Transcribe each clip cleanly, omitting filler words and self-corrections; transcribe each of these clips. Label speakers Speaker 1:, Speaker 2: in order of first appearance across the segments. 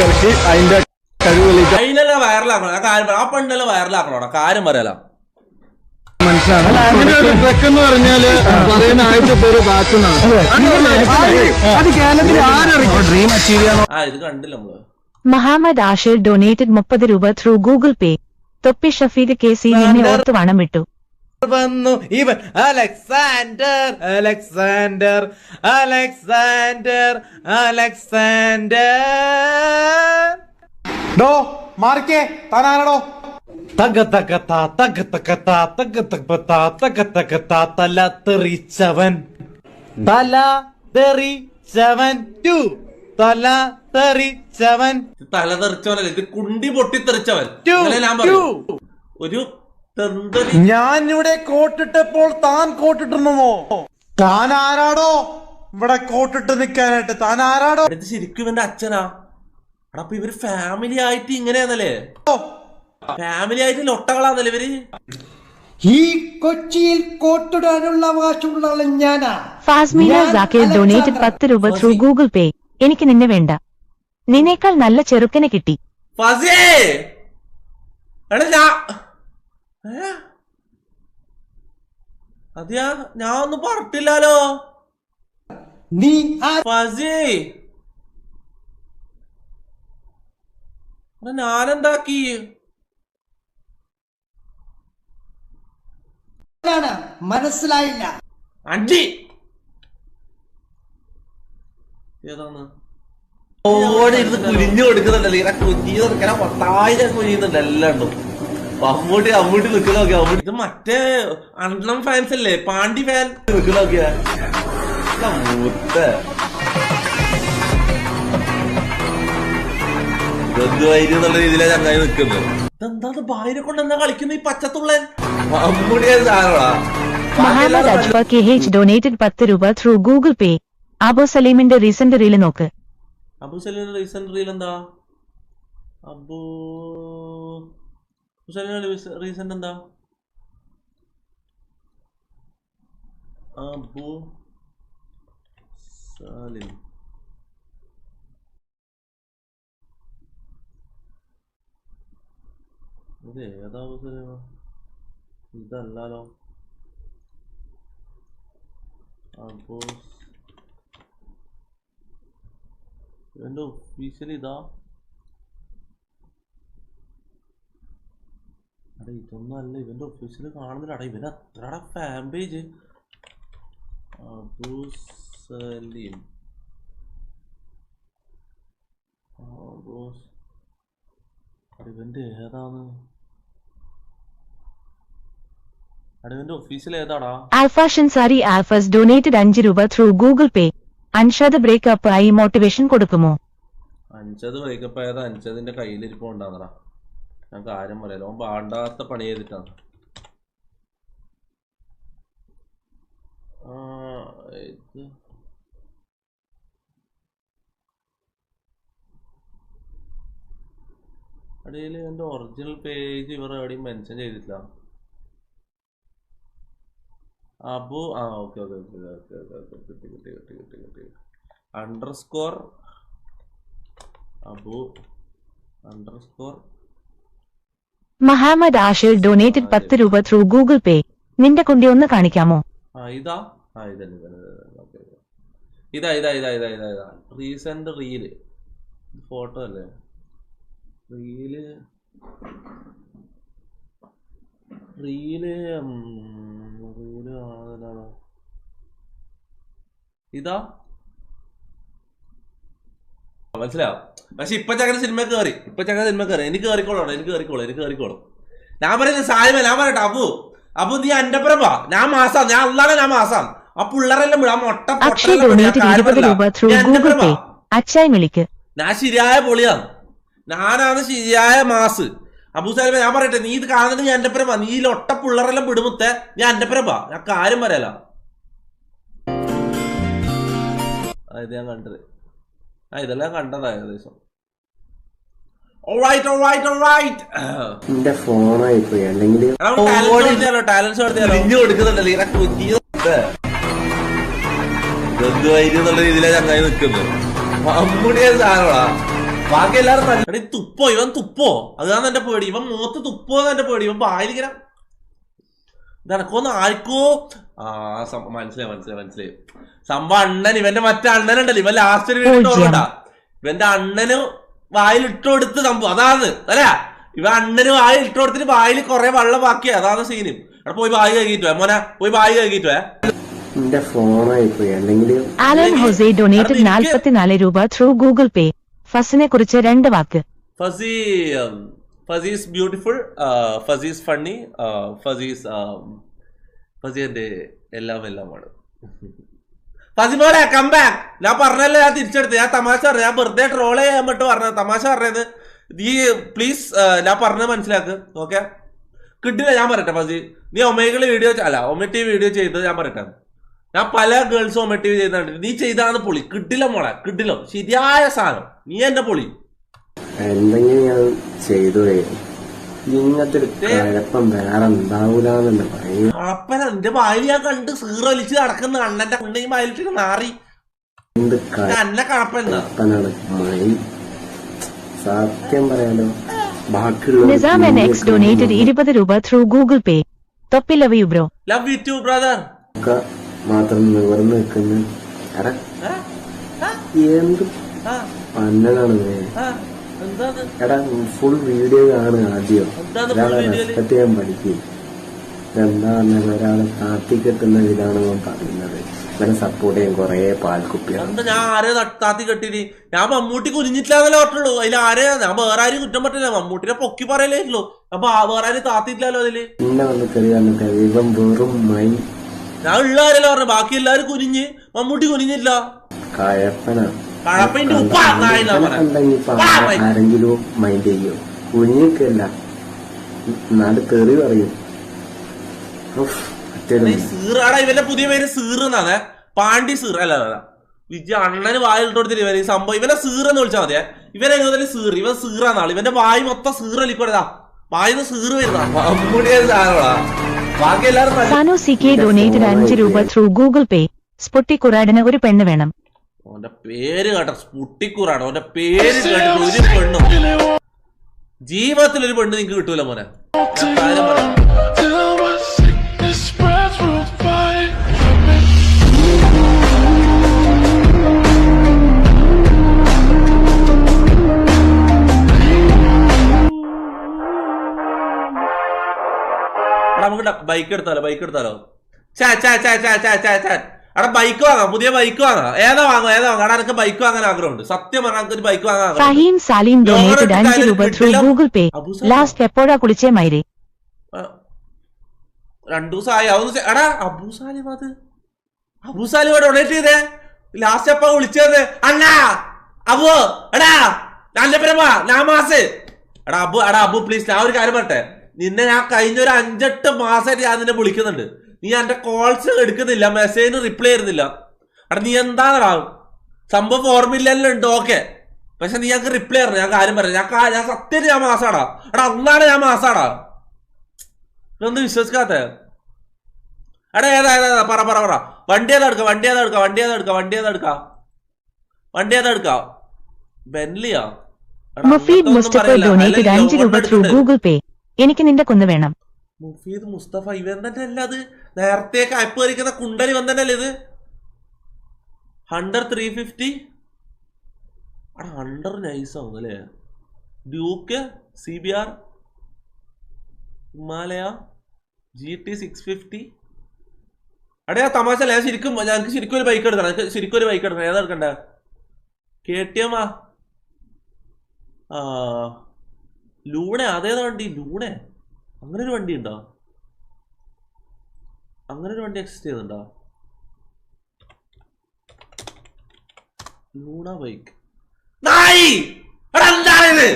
Speaker 1: ഇറക്കി അതിന്റെ കഴിവ്
Speaker 2: അതിനെല്ലാം വൈറലാക്കണം. ആ പെണ്ണെല്ലാം വൈറലാക്കണോടാ, കാര്യം പറയാലോ.
Speaker 1: മനസ്സിലാണ്. അങ്ങനെ ഒരു ട്രക്ക് എന്ന് പറഞ്ഞാല് പറയുന്ന ആഴ്ച പേര് ബാറ്റുന്നാണ്. അത് കേരളത്തിൽ ആരറിയും ഡ്രീം അച്ചീവ് ചെയ്യാനോ.
Speaker 2: ഇത് കണ്ടില്ല നമ്മള്.
Speaker 3: മുഹമ്മദ് ആഷിർ ഡൊനേറ്റഡ് 30 രൂപ ത്രൂ ഗൂഗിൾ പേ. തൊപ്പി ഷഫീദ് കേസി നിന്നെ ഓർത്ത് പണം വിട്ടു.
Speaker 2: വന്നു ഇവൻ അലക്സാണ്ടർ അലക്സാണ്ടർ അലക്സാണ്ടർ അലക്സാണ്ടർ.
Speaker 4: ഡോ മാറിക്കേ, താനാരടോ? തക തക താ തക തക താ തക തക താ തക തക താ തല തെറിച്ചവൻ തല തെറിച്ചവൻ ടു തല തെറിച്ചവൻ.
Speaker 2: തല തെറിച്ചവനല്ല, ഇത് കുണ്ടി പൊട്ടി തെറിച്ചവൻ. ഒരു
Speaker 4: ഞാനിവിടെ കോട്ടിട്ടപ്പോൾ താൻ കോട്ടിട്ടുന്നോ? താൻ ആരാടോ ഇവിടെ കോട്ടിട്ട് നിക്കാനായിട്ട്? താൻ ആരാടോ?
Speaker 2: ഇത് ശരിക്കും ഇവന്റെ അച്ഛനാ. അപ്പൊ ഇവര് ഫാമിലി ആയിട്ട് ഇങ്ങനെയാന്നല്ലേ? ഫാമിലി ആയിട്ട് ലൊട്ടകളാന്നല്ലേ ഇവര്?
Speaker 5: ഈ കൊച്ചിയിൽ കോട്ടിടാനുള്ള അവകാശമുള്ള ഞാനാ.
Speaker 3: ഫാസ്മീന സാക്കിർ ഡൊനേറ്റഡ് 10 രൂപ ത്രൂ ഗൂഗിൾ പേ. എനിക്ക് നിന്നെ വേണ്ട, നിന്നേക്കാൾ നല്ല ചെറുക്കനെ കിട്ടി.
Speaker 2: അതെയാ, ഞാൻ ഒന്നും പറഞ്ഞിട്ടില്ലാലോ.
Speaker 5: നീ
Speaker 2: ഞാനെന്താക്കി?
Speaker 5: മനസ്സിലായില്ല.
Speaker 2: അഞ്ചി ഏതാണ് ഓടിയിരുന്ന് കുനിഞ്ഞു കൊടുക്കുന്നുണ്ടല്ലോ. ഇങ്ങനെ കുഞ്ഞി നിൽക്കണ 10,000 കുനിയുന്നുണ്ട് എല്ലാം ഉണ്ടും. അമ്മൂട്ടി അമ്മൂട്ടി നിൽക്കുന്ന നോക്കിയാ. ഇത് മറ്റേ അണ്ണം ഫാൻസ് അല്ലേ, പാണ്ടി ഫാൻ നിൽക്കുന്ന നോക്കിയാ. മൂത്ത ഗന്ധുവായി എന്നുള്ള രീതിയിലാണ് ചങ്ങായി നിൽക്കുന്നത്. ഇതെന്താ ഭാര്യനെ കൊണ്ട് എന്താ കളിക്കുന്ന ഈ പച്ചത്തുള്ളൻ? അമ്മൂടിയ സാധനമാ.
Speaker 3: മുഹമ്മദ് അജ്വ KH ഡൊനേറ്റഡ് 10 രൂപ ത്രൂ ഗൂഗിൾ പേ. അബു സലീമിന്റെ റീസെന്റ് റീല് നോക്ക്.
Speaker 2: അബു സലീമിന്റെ റീസെന്റ് റീൽ എന്താ? അബു സലീമിന്റെ റീസെന്റ് എന്താ? അബു സലീം ഇത് ഏതാ? അബു സലീമ ഇതല്ലാലോ. അബു ഇവന്റെ ഒഫീഷ്യൽ ഇതാ. അടേ ഇതൊന്നും അല്ല, ഇവന്റെ ഒഫീഷ്യൽ കാണുന്നില്ല. അടേ ഇവന് അത്രടാ ഫാൻ പേജ്. അബു സലീം ഇവന്റെ ഏതാണ്? അടവന്റെ ഒഫീഷ്യൽ ഏതാടാ?
Speaker 3: ആൽഫ ഷൻസാരി ആൽഫസ് ഡൊനേറ്റഡ് 5 രൂപ ത്രൂ ഗൂഗിൾ പേ. അൻഷാദ് ബ്രേക്കപ്പ് ആയി മോട്ടിവേഷൻ കൊടുക്കുമോ?
Speaker 2: അൻഷാദ് ബ്രേക്കപ്പ് ആയത് അൻഷാദിന്റെ കയ്യിലിരിപ്പ് കൊണ്ടാന്നടാ. ഞാൻ കാര്യം പറയാലോ, അവൻ പാണ്ടാത്ത പണി ചെയ്തിട്ടാണ്. അടിയിൽ എന്റെ ഒറിജിനൽ പേജ് ഇവർ എവിടെയും മെൻഷൻ ചെയ്തിട്ടില്ല. Abu okay okay okay okay okay കിട്ടി കിട്ടി കിട്ടി കിട്ടി കിട്ടി underscore Abu underscore.
Speaker 3: Muhammad Ashir donated 10 രൂപ ത്രൂ ഗൂഗിൾ പേ. നിന്റെ കുണ്ടി ഒന്ന് കാണിക്കാമോ?
Speaker 2: ഇതാ ഇതാ ഇതാ ഇതാ ഇതാ ഇതാ ഇതാ റീസെന്റ് റീല് ഫോട്ടോ അല്ലേ? റീല് റീല് റീല് ആണോ ഇതാ? മനസ്സിലാവും. പക്ഷെ ഇപ്പൊ ചങ്ങനെ സിനിമ കയറി, എനിക്ക് കയറിക്കോളാം. ഞാൻ പറയുന്നത് സായ്മ, ഞാൻ പറയട്ടെ അബു നീ എന്റെ പറ ഞാൻ മാസം, ഞാൻ അല്ലാതെ ഞാൻ മാസം. ആ പിള്ളേരെല്ലാം വിടാം മൊട്ട. ഞാൻ ശരിയായ പൊളിയാണ്, ഞാനാണ് ശരിയായ മാസ്. അബു സാലിമ ഞാൻ പറയട്ടെ, നീ ഇത് കാണുന്നത് ഞാൻ എന്റെ പരമ. നീ ഒട്ട പിള്ളേരെല്ലാം വിടുമുത്തേ, ഞാൻ എന്റെ പരമ. ഞാൻ കാര്യം പറയാല. ഇത് ഞാൻ കണ്ടത്, ഇതെല്ലാം കണ്ടതാ ഏകദേശം. രീതിയിലാണ് ചങ്ങായി നിൽക്കുന്നത്. അമ്മുടിയ സാധനമാ. ബാക്കി എല്ലാരും എടീ തുപ്പോ, ഇവൻ തുപ്പോ, അതാണ് എന്റെ പേടി. ഇവൻ മുഖത്ത് തുപ്പോ എന്റെ പേടി. ഇവൻ വായിലിങ്ങനെ ഇതനക്കൊന്ന് ആർക്കോ മനസ്സിലായി. സംഭവം അണ്ണൻ, ഇവന്റെ മറ്റേ അണ്ണനുണ്ടല്ലോ, ഇവൻ ലാസ്റ്റ് വീഡിയോ ഓർമ്മണ്ടാ, ഇവന്റെ അണ്ണന് വായിൽ ഇട്ടുകൊടുത്ത് സംഭവം അതാണ് അല്ല. ഇവ അണ്ണന് വായിൽ ഇട്ടുകൊടുത്തിട്ട് വായിൽ കുറെ വെള്ളം ബാക്കിയാ, അതാണ് സീനും. അവിടെ പോയി ബായി കഴുകിട്ട് മോനെ, പോയി ബായി കഴുകിട്ട്
Speaker 3: ആലൻ ഹോസെ ഡൊനേറ്റഡ് 44 രൂപ ത്രൂ ഗൂഗിൾ പേ. ഫസിനെ കുറിച്ച് 2 വാക്ക്.
Speaker 2: Fasi is beautiful, Fasi is funny, Fasi എന്റെ എല്ലാമാണ്. ഫസി പോലെ കം ബാക്ക്. ഞാൻ പറഞ്ഞല്ലോ, ഞാൻ തിരിച്ചെടുത്ത്, ഞാൻ തമാശ പറഞ്ഞു, ഞാൻ വെറുതെ ട്രോൾ ചെയ്യാൻ പറ്റും പറഞ്ഞത്, തമാശ പറഞ്ഞത്. നീ പ്ലീസ് ഞാൻ പറഞ്ഞത് മനസ്സിലാക്ക്, ഓക്കെ? കിട്ടില്ല. ഞാൻ പറയട്ടെ ഫസി, നീ ഒമേഗിള് വീഡിയോ അല്ല ഒമറ്റി വീഡിയോ ചെയ്തത് ഞാൻ പറയട്ടെ. ഞാൻ പല ഗേൾസും ഒമറ്റി ചെയ്യുന്നുണ്ട്, നീ ചെയ്താണ് പൊളി. കിട്ടില്ല മോളെ, കിട്ടില്ല, ശരിയായ സാധനം. നീ എന്റെ പൊളി
Speaker 6: എന്തെങ്കിലും ഞാൻ ചെയ്തു. ഇങ്ങനത്തെ കുഴപ്പം വേറെ ഉണ്ടാവൂലെന്ന് പറയും.
Speaker 2: അപ്പന എന്റെ വായിൽ ഞാൻ കണ്ട് സീറൊലിച്ച് നടക്കുന്ന അണ്ണന്റെ കുണ്ടെങ്കിൽ വായിലിട്ട് നാറി എന്നെ കഴപ്പനാണ്
Speaker 6: സത്യം പറയാലോ.
Speaker 3: നിസാം എൻ എക്സ് ഡൊനേറ്റഡ് 20 രൂപ ത്രൂ ഗൂഗിൾ പേ. തൊപ്പി love you bro.
Speaker 2: Love you too brother.
Speaker 6: മാത്രം നിവർന്ന് നിൽക്കുന്ന എന്ത് പന്നലാണ് എടാ. ഫുൾ വീഡിയോ കാണുക ആദ്യം, ഒരാളെ റെസ്പെക്ട് ചെയ്യാൻ പഠിക്കും. എന്താ പറഞ്ഞാൽ ഒരാളെ താത്തി കെട്ടുന്ന ഇതാണ് ഞാൻ പറയുന്നത്. ഇവരെ സപ്പോർട്ട് ചെയ്യാൻ കൊറേ പാൽക്കുപ്പിയാണ്.
Speaker 2: ഞാൻ ആരെ താത്തി കെട്ടിനി? ഞാൻ മമ്മൂട്ടി കുനിഞ്ഞിട്ടില്ലാന്നല്ലേ പറഞ്ഞുള്ളൂ. അതിൽ ആരെ ഞാൻ വേറെ ആരും കുറ്റം പറ്റില്ല. മമ്മൂട്ടിനെ പൊക്കി പറയലേല്ലോ. അപ്പൊ വേറെ ആരും താത്തിട്ടില്ലല്ലോ അതില്.
Speaker 6: പിന്നെ വന്ന് കറിയാന്നിട്ട് ഇവൻ വെറും മൈ.
Speaker 2: ഞാൻ ഉള്ള ആരല്ലോ പറഞ്ഞു, ബാക്കി എല്ലാരും കുനിഞ്ഞ്, മമ്മൂട്ടി കുനിഞ്ഞില്ല.
Speaker 6: കഴപ്പനാണ്.
Speaker 2: ആരെങ്കിലും
Speaker 6: മൈൻഡ് ചെയ്യോ? കുഞ്ഞിക്കല്ല നാട് തെറി പറയും.
Speaker 2: സീറാടാ, ഇവന്റെ പുതിയ പേര് സീറെന്നാണ്, പാണ്ടി സീർ. അല്ല വിജയ അണ്ണന് വായിലിട്ട് കൊടുത്തിട്ട് ഇവന് ഈ സംഭവം ഇവനെ സീറെന്ന് വിളിച്ചാൽ മതിയെ. ഇവനെ എങ്ങനെ സീർ, ഇവൻ സീറാന്നാള്. ഇവന്റെ വായി മൊത്തം സീറലിക്കോടാ, വായിന്ന് സീറ് വരുന്ന ബാക്കി എല്ലാരും.
Speaker 3: സാനു സി കെ ഡൊനേറ്റഡ് 5 രൂപ ത്രൂ ഗൂഗിൾ പേ. സ്പൊട്ടിക്കുറാടിന് ഒരു പെണ്ണ് വേണം.
Speaker 2: ഓന്റെ പേര് കേട്ടോ, സ്പുട്ടിക്കൂറാണ് ഓന്റെ പേര് കേട്ടിട്ട് ഒരു പെണ്ണും ജീവിതത്തിൽ ഒരു പെണ്ണ് നിങ്ങക്ക് കിട്ടൂല മോനെ. കാര്യം പറയാം, നമുക്ക് ബൈക്ക് എടുത്താലോ അവിടെ ബൈക്ക് വാങ്ങാം, പുതിയ ബൈക്ക് വാങ്ങാം. ഏതാ വാങ്ങാം അവിടെ എനിക്ക് ബൈക്ക് വാങ്ങാൻ ആഗ്രഹമുണ്ട്. സത്യം പറഞ്ഞാൽ ഒരു ബൈക്ക് വാങ്ങാൻ.
Speaker 3: ഫഹീം സാലിം ഡൊനേറ്റഡ് 5 രൂപ ത്രൂ ഗൂഗിൾ പേ. ലാസ്റ്റ് എപ്പോഴാ കുളിച്ചേ മൈരെ?
Speaker 2: 2 ദിവസമായി. എടാ അബൂസാലിമ ഡൊണേറ്റ് ചെയ്തേ. ലാസ്റ്റ് എപ്പ വിളിച്ചത്? അണ്ണാ അബു, എടാ നല്ല പ്രമ നാമാസ്. എടാ അബു പ്ലീസ്, ഞാൻ ഒരു കാര്യം പറട്ടെ. നിന്നെ ഞാൻ കഴിഞ്ഞ ഒരു 5-8 മാസമായിട്ട് ഞാൻ നിന്നെ വിളിക്കുന്നുണ്ട്. നീ എന്റെ കോൾസ് എടുക്കുന്നില്ല, മെസ്സേജിന് റിപ്ലൈ ചെയ്യുന്നില്ല. എടാ നീ എന്താണെടാ സംഭവം? ഓർമ്മയില്ലെല്ലാം ഉണ്ട്, ഓക്കെ. പക്ഷെ നീ ഞങ്ങൾക്ക് റിപ്ലൈ പറഞ്ഞു. ഞാൻ കാര്യം പറയാം, ഞാൻ സത്യം ഞാൻ മാസാടാ. എടാ അന്നാണ് ഞാൻ മാസാടാ. ഇതൊന്നും വിശ്വസിക്കാത്ത. എടാ ഏതാ പറ. വണ്ടി ഏതാ എടുക്ക? ബെൻലിയാ?
Speaker 3: മുഫീദ് മുസ്തഫ ഡൊനേറ്റഡ് 5 രൂപ ത്രൂ ഗൂഗിൾ പേ. എനിക്ക് നിന്റെ കുന്ന് വേണം.
Speaker 2: മുഫീദ് മുസ്തഫ ഇവൻ തന്നെ അല്ല അത്? നേരത്തെ കയ്പ് കരിക്കുന്ന കുണ്ടലി വൻ തന്നെ അല്ലേ ഇത്? ഹണ്ടർ 350. ഹണ്ടർ നൈസ് ആവും അല്ലേ? Duke CBR Himalaya GT 650. അടയാ തമാശ അല്ലേ? ഞങ്ങൾക്ക് ശരിക്കും ഒരു ബൈക്ക് എടുക്കണം. ഏതാ എടുക്കണ്ടേ? KTM Luna? അതേതാ വണ്ടി? ലൂണ? അങ്ങനെ ഒരു വണ്ടി ഉണ്ടോ? അങ്ങനെ ഒരു വണ്ടി എക്സിസ്റ്റ് ചെയ്യുന്നുണ്ടോ? ലൂണ ബൈക്ക് എന്താണിത്?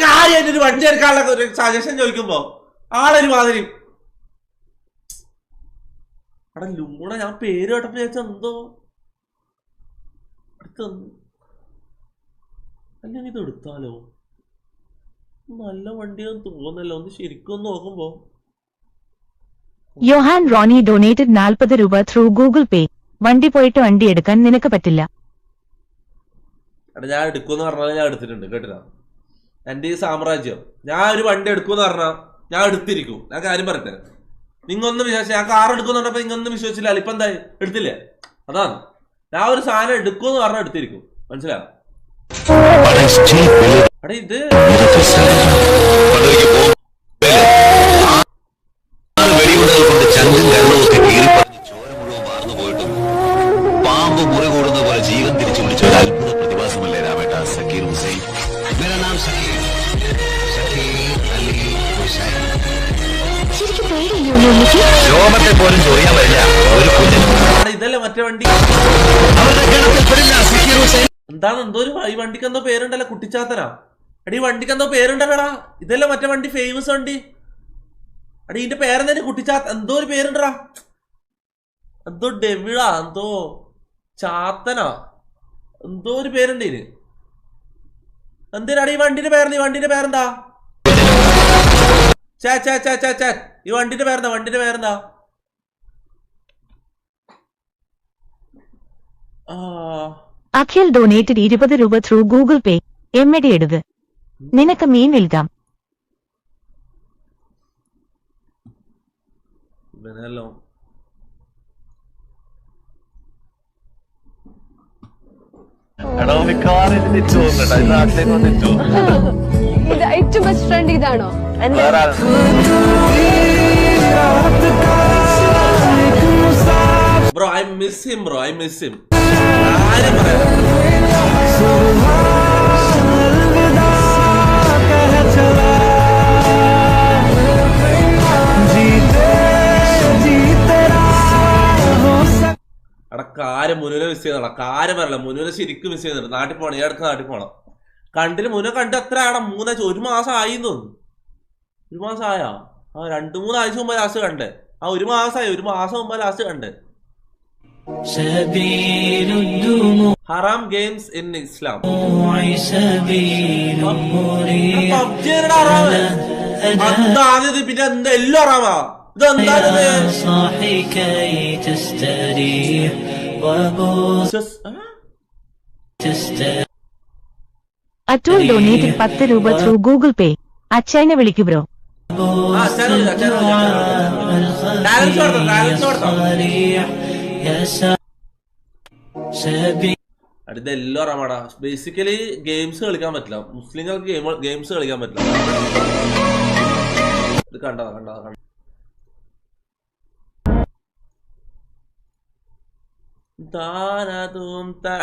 Speaker 2: കാര്യമായിട്ട് ഒരു വണ്ടി എടുക്കാനുള്ള ഒരു സജഷൻ ചോദിക്കുമ്പോ ആളൊരു മാതിരി. ലൂണ ഞാൻ പേര് കേട്ടപ്പോ ചോദിച്ചാ എന്തോ അല്ലെങ്കിൽ ഇത് എടുത്താലോ? നല്ല വണ്ടിയാന്ന് തോന്നല്ലോ. ഒന്ന് ശരിക്കും നോക്കുമ്പോ.
Speaker 3: യോഹാൻ റോണി ഡൊനേറ്റഡ് 40 രൂപ ത്രൂ ഗൂഗിൾ പേ. വണ്ടി പോയിട്ട് വണ്ടി എടുക്കാൻ നിനക്ക് പറ്റില്ല.
Speaker 2: എടാ ഞാൻ എടുക്കുമെന്ന് പറഞ്ഞാൽ ഞാൻ എടുത്തിട്ടുണ്ട് കേട്ടില്ല. എൻ്റെ ഈ സാമ്രാജ്യം ഞാൻ ഒരു വണ്ടി എടുക്കുമെന്ന് പറഞ്ഞാൽ ഞാൻ എടുത്തിരിക്കും. ഞാൻ കാര്യം പറയട്ടെ, നിങ്ങൊന്നും വിശ്വസിച്ച ഞാൻ കാർ എടുക്കുമെന്ന് പറഞ്ഞപ്പോൾ നിങ്ങൊന്നും വിശ്വസിച്ചില്ല. ഇപ്പം എന്തായി എടുത്തില്ലേ? അതാണ് ഞാൻ ഒരു സാധനം എടുക്കുമെന്ന് പറഞ്ഞാൽ എടുത്തിരിക്കും. മനസ്സിലാവും? എടാ ഇത്
Speaker 7: പാമ്പ് മുറി കൂടുന്ന പോലെ ജീവൻ തിരിച്ചു വിളിച്ച ഒരു അത്ഭുത പ്രതിഭാസമല്ലേ രാമേട്ട സക്കീർ ഹുസൈൻ. मेरा नाम सकीर अली हुसैन. രോമത്തെ പോലും ചൊറിയാൻ പറ്റില്ല ഒരു കുഞ്ഞിന്.
Speaker 2: ഇതല്ലേ മറ്റേ വണ്ടി? എന്താണ് എന്തോ ഒരു ഈ വണ്ടിക്ക് എന്തോ പേരുണ്ടല്ലോ, കുട്ടിച്ചാത്തനാ. അടി ഈ വണ്ടിക്ക് എന്തോ പേരുണ്ടല്ലോടാ. ഇതല്ലേ മറ്റേ വണ്ടി, ഫേമസ് വണ്ടി. അടി ഇതിന്റെ പേരെന്തേലും കുട്ടിച്ചാത്ത എന്തോ ഒരു പേരുണ്ടടാ. എന്തോ ഡെവിളാ എന്തോ ചാത്തനാ എന്തോ ഒരു പേരുണ്ട് ഇതിന്. എന്തിനാണ് ഈ വണ്ടിന്റെ പേര്? ഈ വണ്ടിന്റെ പേരെന്താ? ഈ വണ്ടിന്റെ പേരെന്താ? വണ്ടിന്റെ പേരെന്താ?
Speaker 3: അഖിൽ ഡൊനേറ്റഡ് 20 രൂപ ത്രൂ ഗൂഗിൾ പേ. എമ്മടി എടുക, നിനക്ക് മീൻ വിൽക്കാം.
Speaker 8: ഇത് ഏറ്റവും ബെസ്റ്റ് ഫ്രണ്ട് ഇതാണോ?
Speaker 2: Bro I miss him. Bro I miss him. ആരും പറയാം. എടാ കാര്യം മുനുവിനെ മിസ് ചെയ്യുന്നടാ. കാര്യം പറയല, മുനുവിനെ ശരിക്കും മിസ് ചെയ്യുന്നുണ്ട്. നാട്ടിൽ പോകണം, ഈ അടുത്ത് നാട്ടിൽ പോകണം. കണ്ടില്ല മുനുവിനെ കണ്ട് എത്ര ആടാ? 1 മാസം ആയി തോന്നുന്നു. 1 മാസം ആയാ? 2-3 ആഴ്ച മുമ്പ് ലാസ്റ്റ് കണ്ടേ. 1 മാസമായി. 1 മാസം മുമ്പ് ലാസ്റ്റ് കണ്ടേ. ഹറാം ഗെയിംസ് ഇൻ ഇസ്ലാം. പബ്ജി പിന്നെ എന്താ എല്ലാം ഹറാമാ? ഇതെന്താണ്?
Speaker 3: അറ്റൂൾ ഡൊനേറ്റഡ് 10 രൂപ ത്രൂ ഗൂഗിൾ പേ. അച്ഛനെ വിളിക്കൂ ബ്രോ.
Speaker 2: ഇതെല്ലാം അറിയാമാടാ. ബേസിക്കലി ഗെയിംസ് കളിക്കാൻ പറ്റില്ല മുസ്ലിങ്ങൾക്ക്. ഗെയിംസ് കളിക്കാൻ പറ്റില്ല. ഇത് കണ്ടതാ കണ്ടതാ കണ്ട.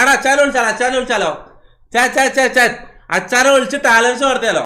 Speaker 2: എടാ അച്ചാനെ വിളിച്ചാലോ? അച്ചാനെ വിളിച്ച് ടാലൻസ് നടത്തിയാലോ?